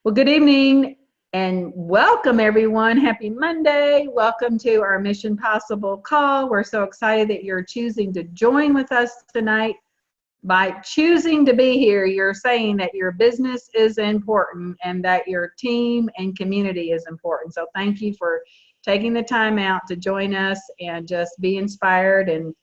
Well, good evening and welcome everyone. Happy Monday. Welcome to our Mission Possible call. We're so excited that you're choosing to join with us tonight. By choosing to be here, you're saying that your business is important and that your team and community is important. So thank you for taking the time out to join us and just be inspired. And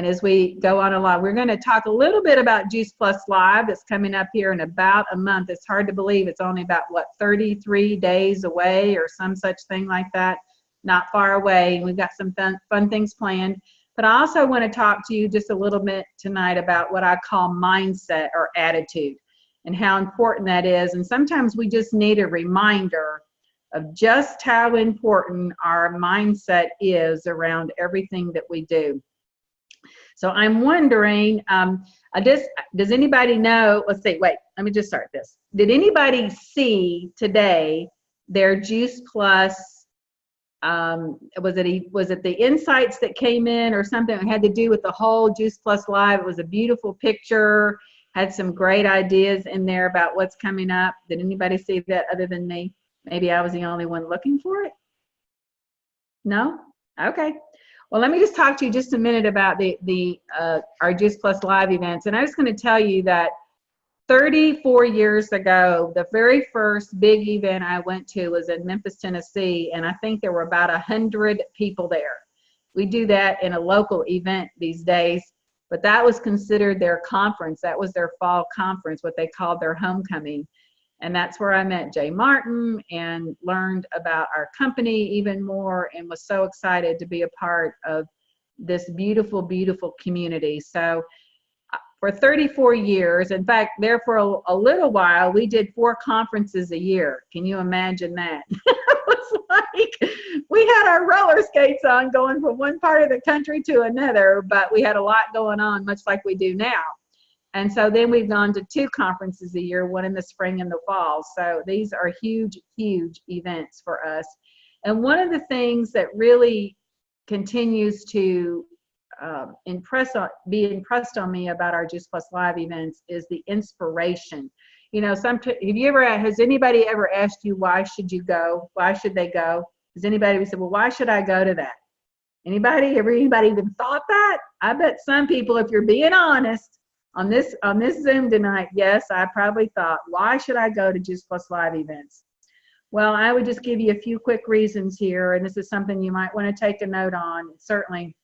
as we go on along, we're going to talk a little bit about Juice Plus Live. That's coming up here in about a month. It's hard to believe it's only about, 33 days away or some such thing like that. Not far away. We've got some fun things planned. But I also want to talk to you just a little bit tonight about what I call mindset or attitude and how important that is. And sometimes we just need a reminder of just how important our mindset is around everything that we do. So I'm wondering, does anybody know, let's see, wait, let me just start this. Did anybody see today their Juice Plus, was it the insights that came in or something that had to do with the whole Juice Plus Live? It was a beautiful picture, had some great ideas in there about what's coming up. Did anybody see that other than me? Maybe I was the only one looking for it? No? Okay. Well, let me just talk to you just a minute about our Juice Plus Live events. And I'm just going to tell you that 34 years ago, the very first big event I went to was in Memphis, Tennessee, and I think there were about 100 people there. We do that in a local event these days, but that was considered their conference. That was their fall conference, what they called their homecoming. And that's where I met Jay Martin and learned about our company even more and was so excited to be a part of this beautiful, beautiful community. So for 34 years, in fact, there for a little while, we did 4 conferences a year. Can you imagine that? It was like we had our roller skates on going from one part of the country to another, but we had a lot going on, much like we do now. And so then we've gone to 2 conferences a year, one in the spring and the fall. So these are huge, huge events for us. And one of the things that really continues to be impressed on me about our Juice Plus Live events is the inspiration. You know, has anybody ever asked you, why should you go? Why should they go? Has anybody said, well, why should I go to that? Anybody even thought that? I bet some people, if you're being honest, on this Zoom tonight, yes, I probably thought, why should I go to Juice Plus Live events? Well, I would just give you a few quick reasons here, and this is something you might want to take a note on. It's certainly,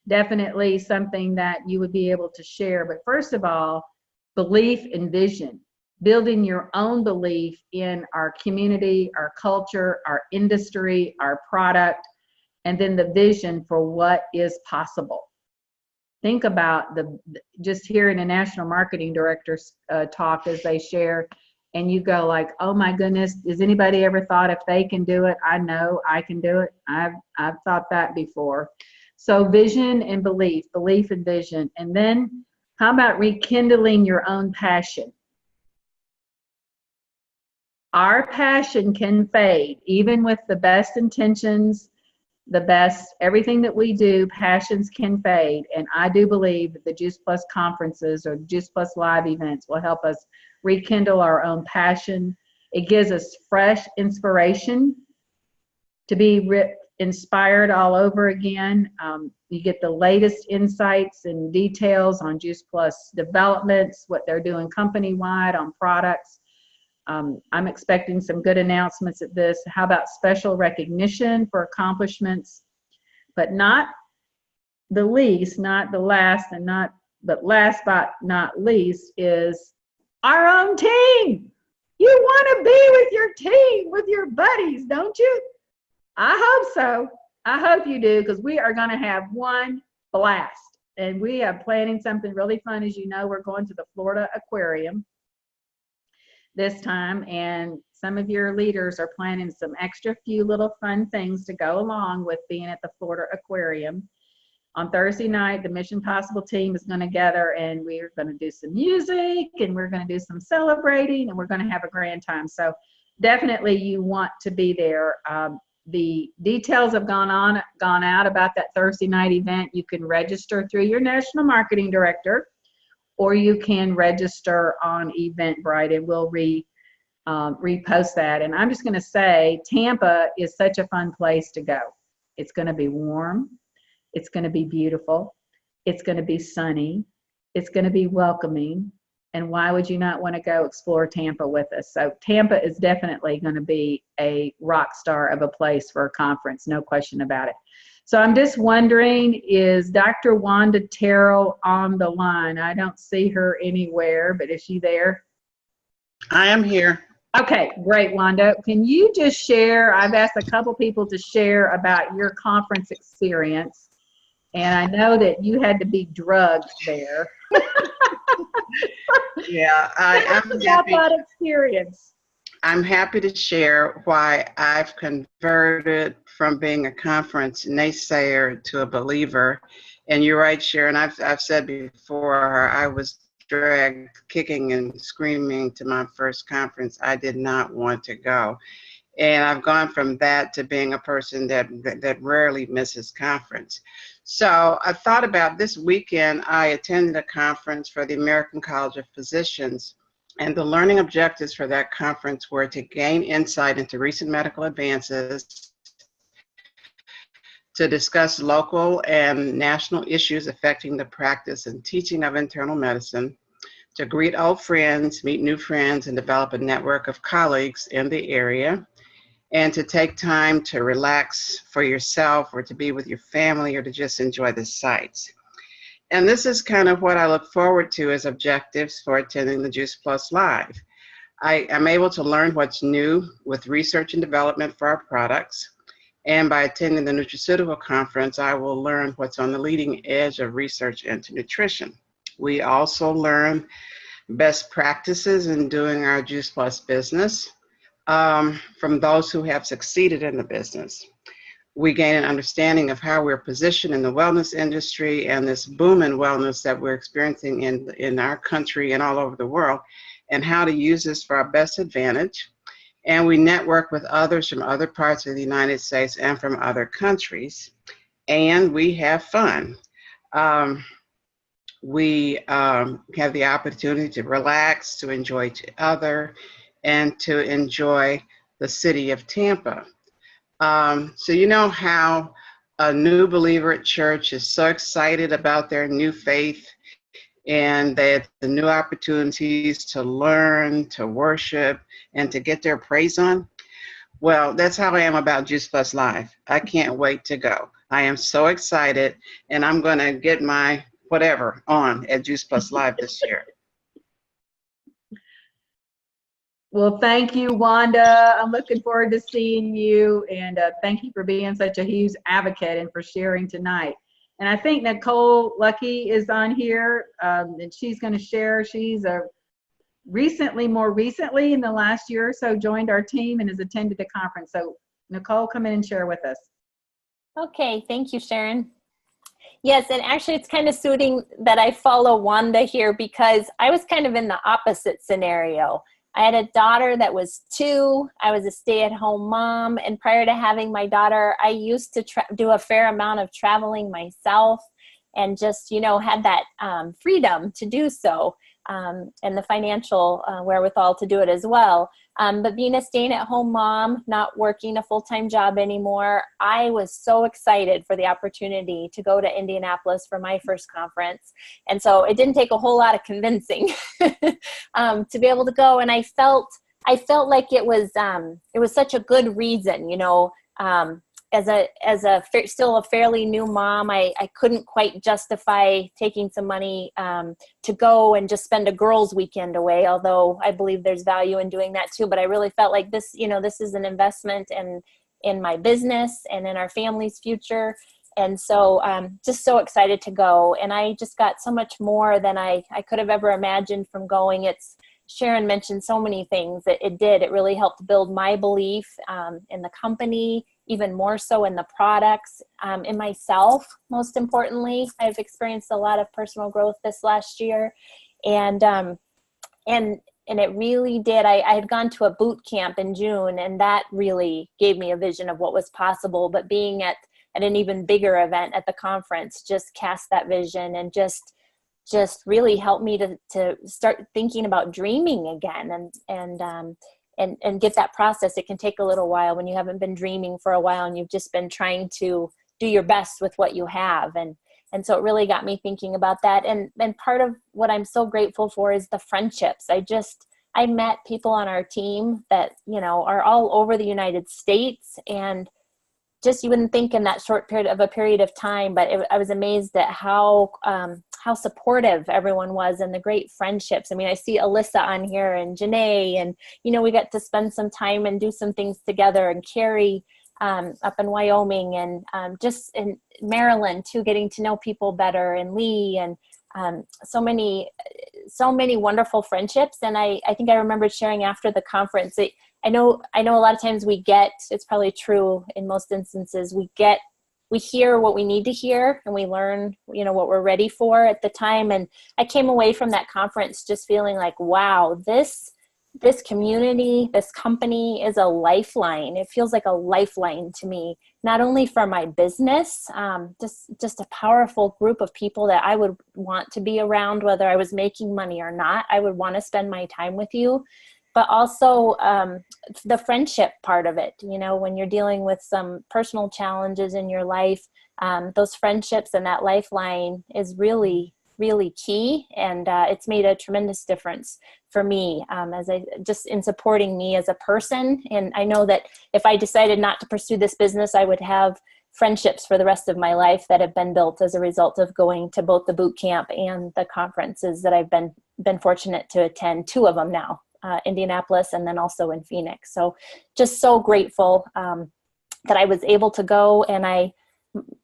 definitely something that you would be able to share. But first of all, belief and vision, building your own belief in our community, our culture, our industry, our product, and then the vision for what is possible. Think about just hearing a national marketing director's talk as they share, and you go like, oh my goodness, has anybody ever thought if they can do it, I know I can do it? I've thought that before. So vision and belief and vision. And then how about rekindling your own passion? Our passion can fade, even with the best intentions, everything that we do, passions can fade. And I do believe that the Juice Plus conferences or Juice Plus Live events will help us rekindle our own passion. It gives us fresh inspiration to be inspired all over again. You get the latest insights and details on Juice Plus developments, what they're doing company-wide on products. I'm expecting some good announcements at this. How about special recognition for accomplishments? But not the least, not the last, but last but not least is our own team. You want to be with your team, with your buddies, don't you? I hope so. I hope you do, because we are going to have one blast. And we are planning something really fun. As you know, we're going to the Florida Aquarium this time, and some of your leaders are planning some extra few little fun things to go along with being at the Florida Aquarium. On Thursday night, the Mission Possible team is going to gather, and we're going to do some music, and we're going to do some celebrating, and we're going to have a grand time. So definitely you want to be there. The details have gone out about that Thursday night event. You can register through your national marketing director, or you can register on Eventbrite, and we'll repost that. And I'm just going to say Tampa is such a fun place to go. It's going to be warm. It's going to be beautiful. It's going to be sunny. It's going to be welcoming. And why would you not want to go explore Tampa with us? So Tampa is definitely going to be a rock star of a place for a conference, no question about it. So I'm just wondering, is Dr. Wanda Terrell on the line? I don't see her anywhere, but is she there? I am here. Okay, great, Wanda. Can you just share, I've asked a couple people to share about your conference experience, and I know that you had to be drugged there. Yeah, I'm happy. That experience. I'm happy to share why I've converted from being a conference naysayer to a believer. And you're right, Sharon. I've said before, I was dragged kicking and screaming to my first conference. I did not want to go. And I've gone from that to being a person that rarely misses conference. So I thought about this weekend, I attended a conference for the American College of Physicians, and the learning objectives for that conference were to gain insight into recent medical advances, to discuss local and national issues affecting the practice and teaching of internal medicine, to greet old friends, meet new friends, and develop a network of colleagues in the area, and to take time to relax for yourself or to be with your family or to just enjoy the sights. And this is kind of what I look forward to as objectives for attending the Juice Plus Live. I am able to learn what's new with research and development for our products. And by attending the nutraceutical conference, I will learn what's on the leading edge of research into nutrition. We also learn best practices in doing our Juice Plus business from those who have succeeded in the business. We gain an understanding of how we're positioned in the wellness industry and this boom in wellness that we're experiencing in our country and all over the world, and how to use this for our best advantage. And we network with others from other parts of the United States and from other countries, and we have fun. We have the opportunity to relax, to enjoy each other, and to enjoy the city of Tampa. So you know how a new believer at church is so excited about their new faith and they have the new opportunities to learn, to worship, and to get their praise on? Well, that's how I am about Juice Plus Live. I can't wait to go. I am so excited, and I'm going to get my whatever on at Juice Plus Live this year. Well, thank you, Wanda. I'm looking forward to seeing you, and thank you for being such a huge advocate and for sharing tonight. And I think Nicole Lucky is on here, and she's going to share. She's more recently in the last year or so joined our team and has attended the conference. So Nicole, come in and share with us. Okay, thank you, Sharon. Yes, and actually it's kind of suiting that I follow Wanda here because I was kind of in the opposite scenario. I had a daughter that was 2. I was a stay-at-home mom, and prior to having my daughter, I used to do a fair amount of traveling myself and just, had that freedom to do so and the financial wherewithal to do it as well. But being a stay-at-home mom, not working a full-time job anymore, I was so excited for the opportunity to go to Indianapolis for my first conference. And so it didn't take a whole lot of convincing to be able to go. And I felt like it was such a good reason, still a fairly new mom, I couldn't quite justify taking some money to go and just spend a girls' weekend away, although I believe there's value in doing that too. But I really felt like this is an investment in my business and in our family's future. And so just so excited to go. And I just got so much more than I could have ever imagined from going. Sharon mentioned so many things that it did. It really helped build my belief in the company, even more so in the products, in myself, most importantly. I've experienced a lot of personal growth this last year. And it really did. I had gone to a boot camp in June, and that really gave me a vision of what was possible. But being at an even bigger event at the conference just cast that vision and just really helped me to start thinking about dreaming again and get that process. It can take a little while when you haven't been dreaming for a while and you've just been trying to do your best with what you have. And so it really got me thinking about that. And part of what I'm so grateful for is the friendships. I met people on our team that, you know, are all over the United States, and just, you wouldn't think in that short period of time, but I was amazed at how supportive everyone was and the great friendships. I mean, I see Alyssa on here and Janae, and, you know, we got to spend some time and do some things together, and Carrie up in Wyoming, and just in Maryland too, getting to know people better, and Lee, and so many wonderful friendships. And I think I remembered sharing after the conference, I know a lot of times it's probably true in most instances, we hear what we need to hear, and we learn, you know, what we're ready for at the time. And I came away from that conference just feeling like, wow, this community, this company is a lifeline. It feels like a lifeline to me, not only for my business, just a powerful group of people that I would want to be around, whether I was making money or not. I would want to spend my time with you, but also the friendship part of it. You know, when you're dealing with some personal challenges in your life, those friendships and that lifeline is really, really key. And it's made a tremendous difference for me, just in supporting me as a person. And I know that if I decided not to pursue this business, I would have friendships for the rest of my life that have been built as a result of going to both the boot camp and the conferences that I've been fortunate to attend, 2 of them now, Indianapolis and then also in Phoenix. So just so grateful that I was able to go. And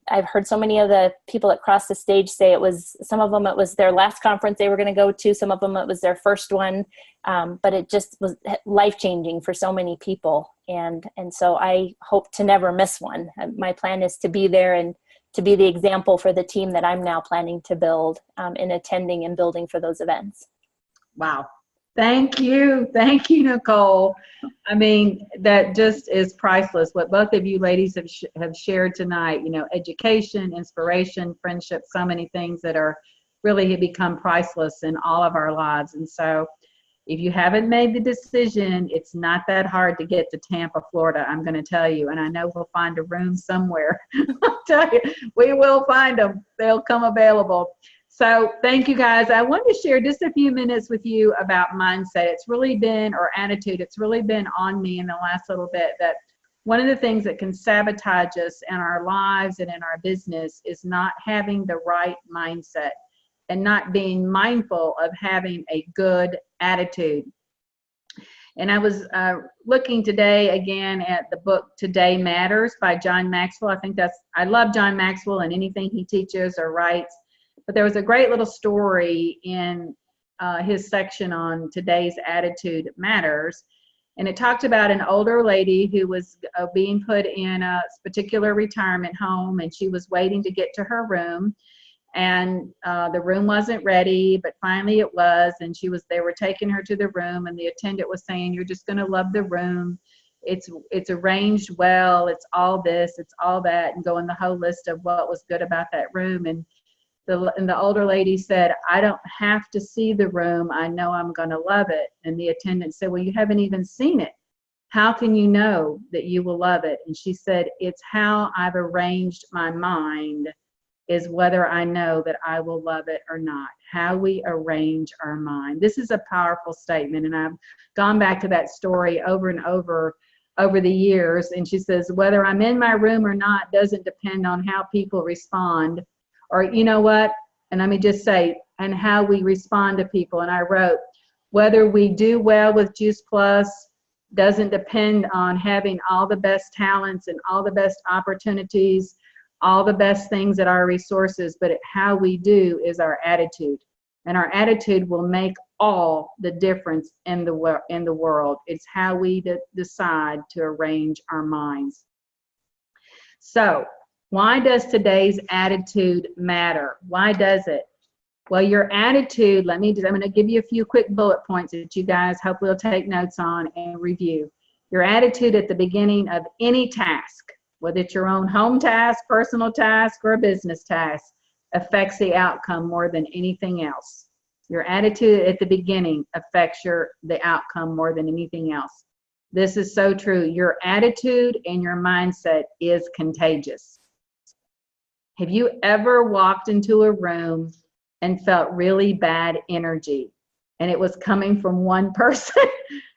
I've heard so many of the people that crossed the stage say some of them, it was their last conference they were going to go to. Some of them, it was their first one. But it just was life-changing for so many people. And so I hope to never miss one. My plan is to be there and to be the example for the team that I'm now planning to build in attending and building for those events. Wow. Thank you. Thank you, Nicole. I mean, that just is priceless. What both of you ladies have shared tonight, you know, education, inspiration, friendship, so many things that are really have become priceless in all of our lives. And so if you haven't made the decision, it's not that hard to get to Tampa, Florida, I'm going to tell you. And I know we'll find a room somewhere. I'll tell you, we will find them. They'll come available. So thank you, guys. I want to share just a few minutes with you about mindset. It's really been, or attitude, it's really been on me in the last little bit that one of the things that can sabotage us in our lives and in our business is not having the right mindset and not being mindful of having a good attitude. And I was looking today again at the book Today Matters by John Maxwell. I love John Maxwell and anything he teaches or writes. But there was a great little story in his section on Today's Attitude Matters. And it talked about an older lady who was being put in a particular retirement home, and she was waiting to get to her room. And the room wasn't ready, but finally it was. And they were taking her to the room, and the attendant was saying, "You're just going to love the room. It's arranged well. It's all this, it's all that," and going the whole list of what was good about that room. And the older lady said, "I don't have to see the room. I know I'm going to love it." And the attendant said, "Well, you haven't even seen it. How can you know that you will love it?" And she said, "It's how I've arranged my mind is whether I know that I will love it or not." How we arrange our mind. This is a powerful statement. And I've gone back to that story over and over the years. And she says, whether I'm in my room or not doesn't depend on how people respond. Or, you know what, and let me just say, and how we respond to people. And I wrote, whether we do well with Juice Plus doesn't depend on having all the best talents and all the best opportunities, all the best things at our resources, but how we do is our attitude. And our attitude will make all the difference in the world. It's how we decide to arrange our minds. So, why does today's attitude matter? Why does it? Well, your attitude, I'm going to give you a few quick bullet points that you guys hopefully will take notes on and review. Your attitude at the beginning of any task, whether it's your own home task, personal task, or a business task, affects the outcome more than anything else. Your attitude at the beginning affects the outcome more than anything else. This is so true. Your attitude and your mindset is contagious. Have you ever walked into a room and felt really bad energy and it was coming from one person?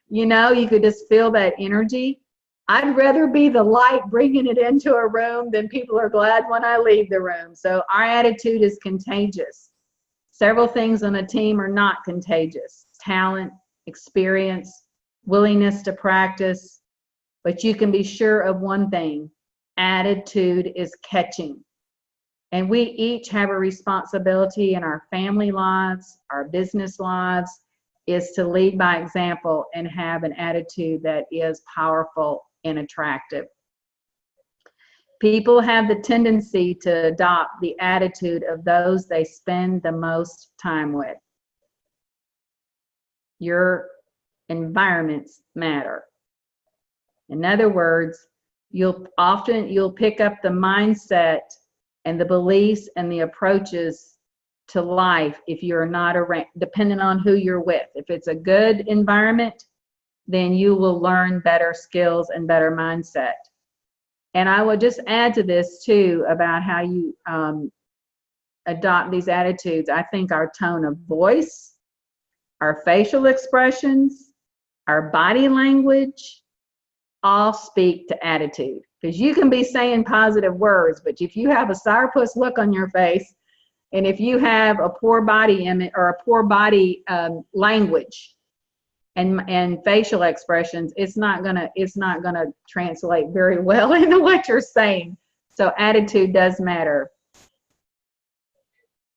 You know, you could just feel that energy. I'd rather be the light bringing it into a room than people are glad when I leave the room. So our attitude is contagious. Several things on a team are not contagious: talent, experience, willingness to practice. But you can be sure of one thing: attitude is catching. And we each have a responsibility in our family lives, our business lives, is to lead by example and have an attitude that is powerful and attractive. People have the tendency to adopt the attitude of those they spend the most time with. Your environments matter. In other words, you'll pick up the mindset and the beliefs and the approaches to life if you're not around, depending on who you're with. If it's a good environment, then you will learn better skills and better mindset. And I will just add to this too about how you adopt these attitudes. I think our tone of voice, our facial expressions, our body language, all speak to attitude. Because you can be saying positive words, but if you have a sourpuss look on your face, and if you have a poor body image or a poor body language and facial expressions, it's not gonna translate very well into what you're saying. So attitude does matter.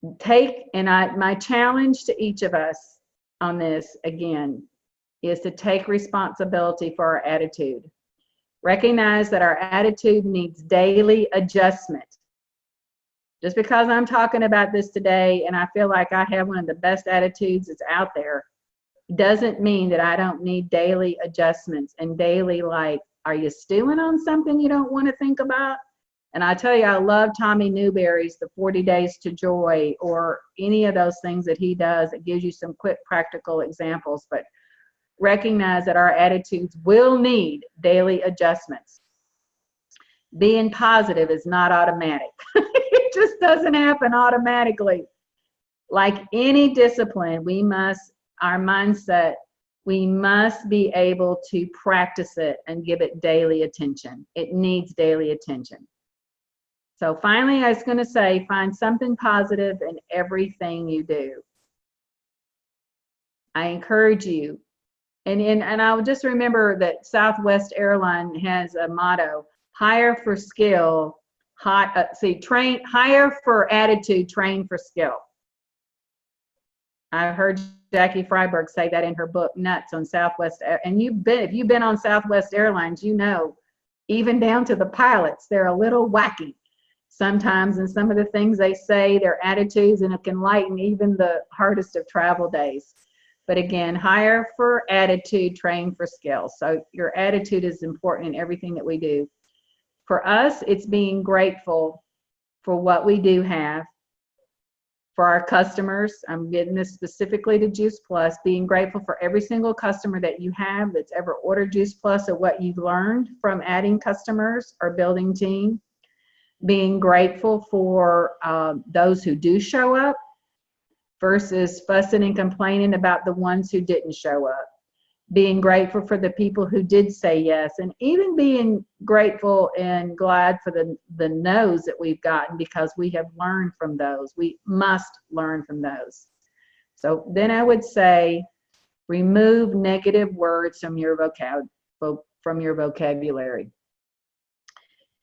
My challenge to each of us on this again is to take responsibility for our attitude. Recognize that our attitude needs daily adjustment. Just because I'm talking about this today and I feel like I have one of the best attitudes that's out there, doesn't mean that I don't need daily adjustments and daily, like, are you stewing on something you don't want to think about? And I tell you, I love Tommy Newberry's The 40 Days to Joy, or any of those things that he does. It gives you some quick practical examples, but recognize that our attitudes will need daily adjustments. Being positive is not automatic. It just doesn't happen automatically. Like any discipline, our mindset, we must be able to practice it and give it daily attention. It needs daily attention. So finally, I was going to say, find something positive in everything you do. I encourage you. And I will just remember that Southwest Airline has a motto: hire for skill, hire for attitude, train for skill. I heard Jackie Freiberg say that in her book, Nuts on Southwest. And if you've been on Southwest Airlines, you know, even down to the pilots, they're a little wacky sometimes, and some of the things they say, their attitudes, and it can lighten even the hardest of travel days. But again, hire for attitude, train for skill. So your attitude is important in everything that we do. For us, it's being grateful for what we do have. For our customers, I'm getting this specifically to Juice Plus, being grateful for every single customer that you have that's ever ordered Juice Plus, or what you've learned from adding customers or building team. Being grateful for those who do show up versus fussing and complaining about the ones who didn't show up. Being grateful for the people who did say yes, and even being grateful and glad for the no's that we've gotten, because we have learned from those. We must learn from those. So then I would say, remove negative words from your vocabulary.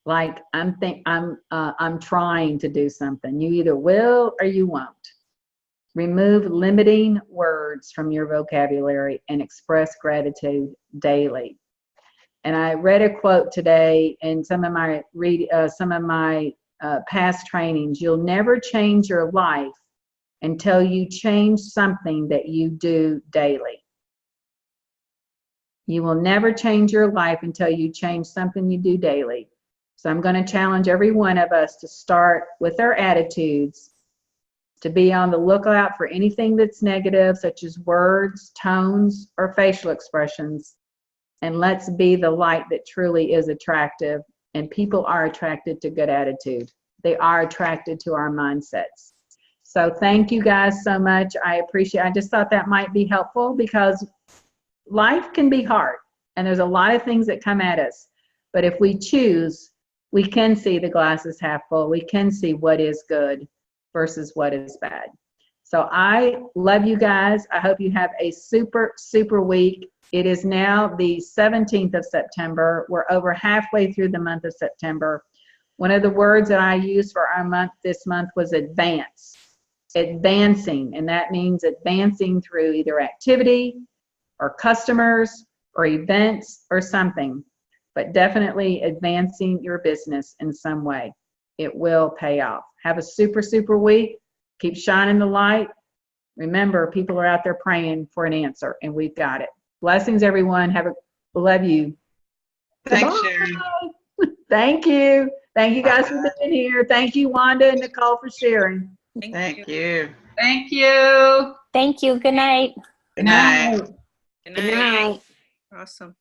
Like, I'm trying to do something. You either will or you won't. Remove limiting words from your vocabulary and express gratitude daily. And I read a quote today in some of my past trainings. You'll never change your life until you change something that you do daily. You will never change your life until you change something you do daily. So I'm going to challenge every one of us to start with our attitudes, to be on the lookout for anything that's negative, such as words, tones, or facial expressions, and let's be the light that truly is attractive. And people are attracted to good attitude. They are attracted to our mindsets. So thank you guys so much. I just thought that might be helpful because life can be hard and there's a lot of things that come at us. But if we choose, we can see the glass is half full. We can see what is good versus what is bad. So I love you guys. I hope you have a super, super week. It is now the 17th of September. We're over halfway through the month of September. One of the words that I used for our month this month was advance. Advancing, and that means advancing through either activity or customers or events or something, but definitely advancing your business in some way. It will pay off. Have a super, super week. Keep shining the light. Remember, people are out there praying for an answer, and we've got it. Blessings, everyone. Love you. Thanks, Goodbye. Sharon. Thank you. Thank you guys for being here. Thank you, Wanda and Nicole, for sharing. Thank you. Thank you. Thank you. Good night. Good night. Good night. Awesome.